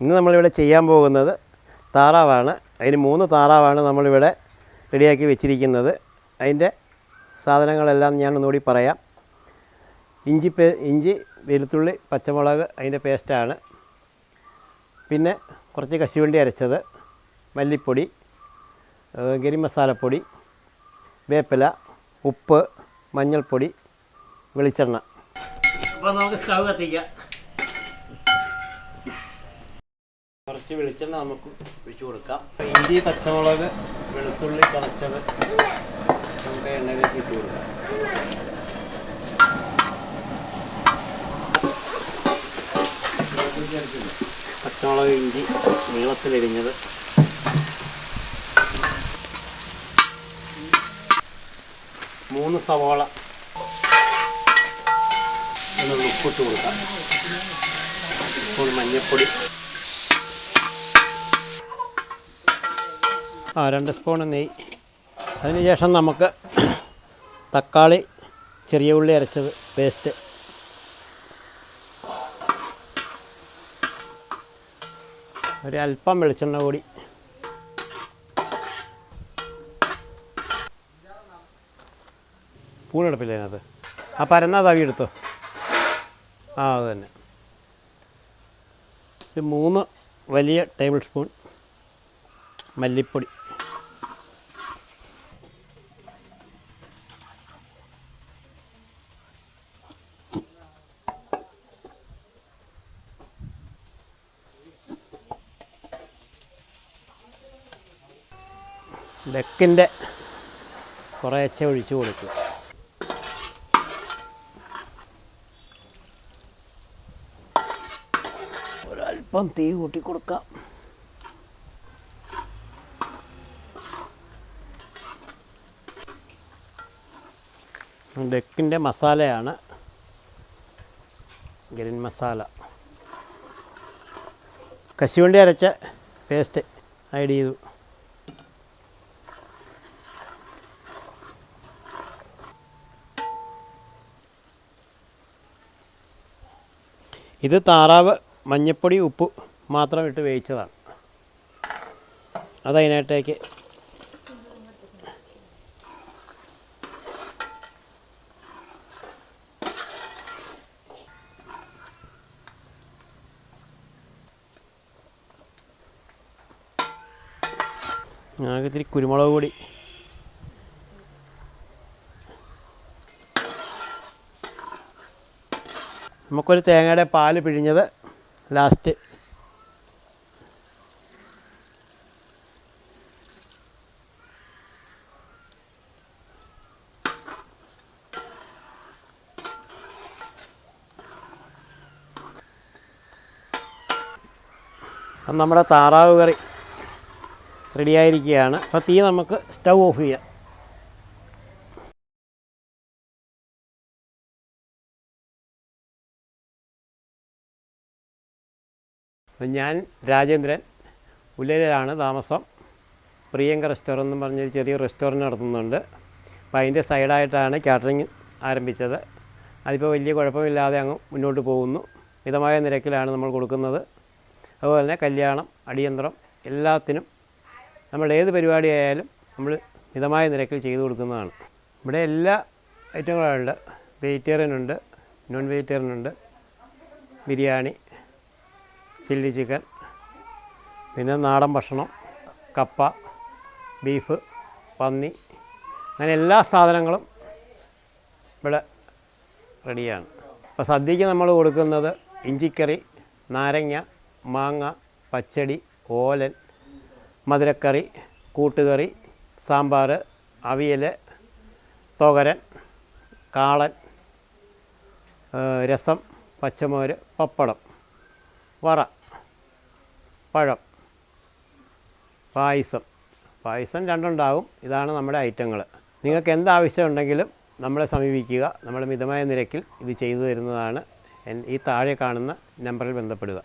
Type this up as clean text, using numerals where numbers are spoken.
ഇന്ന് നമ്മളിവിടെ ചെയ്യാൻ പോകുന്നത് താറാവാണ്. അതിന് 3 താറാവാണ് നമ്മളിവിടെ റെഡിയാക്കി വെച്ചിരിക്കുന്നത്. അതിൻ്റെ സാധനങ്ങളെല്ലാം ഞാൻ ഒന്നുകൂടി പറയാം. ഇഞ്ചി, വെളുത്തുള്ളി, പച്ചമുളക് അതിൻ്റെ പേസ്റ്റാണ്. പിന്നെ കുറച്ച് കശുവണ്ടി അരച്ചത്, മല്ലിപ്പൊടി, ഗരം മസാലപ്പൊടി, വേപ്പില, ഉപ്പ്, മഞ്ഞൾപ്പൊടി, വെളിച്ചെണ്ണ. അപ്പോൾ നമുക്ക് സ്റ്റൗ കത്തിക്കാം. കുറച്ച് വെളിച്ചെണ്ണ നമുക്ക് ഒഴിച്ച് കൊടുക്കാം. ഇഞ്ചി, പച്ചമുളക്, വെളുത്തുള്ളി ചതച്ചത് നമുക്ക് എണ്ണയിലേക്ക് ഇട്ട് കൊടുക്കാം. പച്ചമുളക്, ഇഞ്ചി നീളത്തിലരിഞ്ഞത്, മൂന്ന് സവാള ഒന്ന് ഉപ്പിട്ട് കൊടുക്കാം. ഇപ്പോൾ മഞ്ഞൾപ്പൊടി 2 സ്പൂൺ നെയ്യ്. അതിനുശേഷം നമുക്ക് തക്കാളി, ചെറിയ ഉള്ളി അരച്ചത് പേസ്റ്റ്, ഒരല്പം വെളിച്ചെണ്ണ കൂടി, സ്പൂൺ എടുപ്പില്ല അതിനകത്ത്. ആ പരന്ന തവി എടുത്തോ. അത് തന്നെ. ഒരു 3 വലിയ ടേബിൾ സ്പൂൺ മല്ലിപ്പൊടി, ഡക്കിൻ്റെ കുറേശ്ശെ ഒഴിച്ച് കൊടുക്കുക. ഒരല്പം തീ കൂട്ടി കൊടുക്കാം. ഡക്കിൻ്റെ മസാലയാണ് ഗരം മസാല. കശുവണ്ടി അരച്ച പേസ്റ്റ് ആഡ് ചെയ്തു. ഇത് താറാവ് മഞ്ഞൾപ്പൊടി, ഉപ്പ് മാത്രം ഇട്ട് വേവിച്ചതാണ്. അതതിനകത്തേക്ക് ഞങ്ങൾക്ക് ഇത്തിരി കുരുമുളക് പൊടി, നമുക്കൊരു തേങ്ങയുടെ പാല് പിഴിഞ്ഞത് ലാസ്റ്റ്. അപ്പം നമ്മുടെ താറാവ് കറി റെഡിയായിരിക്കുകയാണ്. അപ്പോൾ തീ നമുക്ക് സ്റ്റൗ ഓഫ് ചെയ്യാം. ഞാൻ രാജേന്ദ്രൻ, ഉലയിലാണ് താമസം. പ്രിയങ്ക റെസ്റ്റോറൻ്റ് എന്ന് പറഞ്ഞൊരു ചെറിയ റെസ്റ്റോറൻറ്റ് നടത്തുന്നുണ്ട്. അപ്പോൾ അതിൻ്റെ സൈഡായിട്ടാണ് കാറ്ററിങ് ആരംഭിച്ചത്. അതിപ്പോൾ വലിയ കുഴപ്പമില്ലാതെ അങ്ങ് മുന്നോട്ട് പോകുന്നു. മിതമായ നിരക്കിലാണ് നമ്മൾ കൊടുക്കുന്നത്. അതുപോലെ തന്നെ കല്യാണം, അടിയന്തരം എല്ലാത്തിനും നമ്മൾ ഏത് പരിപാടി ആയാലും നമ്മൾ മിതമായ നിരക്കിൽ ചെയ്തു കൊടുക്കുന്നതാണ്. ഇവിടെ എല്ലാ ഐറ്റങ്ങളുണ്ട്. വെജിറ്റേറിയനുണ്ട്, നോൺ വെജിറ്റേറിയനുണ്ട്, ബിരിയാണി, ചില്ലി ചിക്കൻ, പിന്നെ നാടൻ ഭക്ഷണം, കപ്പ, ബീഫ്, പന്നി, അങ്ങനെ എല്ലാ സാധനങ്ങളും ഇവിടെ റെഡിയാണ്. അപ്പോൾ സദ്യക്ക് നമ്മൾ കൊടുക്കുന്നത് ഇഞ്ചിക്കറി, നാരങ്ങ, മാങ്ങ, പച്ചടി, ഓലൻ, മധുരക്കറി, കൂട്ടുകറി, സാമ്പാർ, അവിയൽ, തോരൻ, കാളൻ, രസം, പച്ചമോര്, പപ്പടം, വറ, പഴം, പായസം 2 ഉണ്ടാകും. ഇതാണ് നമ്മുടെ ഐറ്റങ്ങൾ. നിങ്ങൾക്ക് എന്താവശ്യമുണ്ടെങ്കിലും നമ്മളെ സമീപിക്കുക. നമ്മൾ മിതമായ നിരക്കിൽ ഇത് ചെയ്തു തരുന്നതാണ്. ഈ താഴെ കാണുന്ന നമ്പറിൽ ബന്ധപ്പെടുക.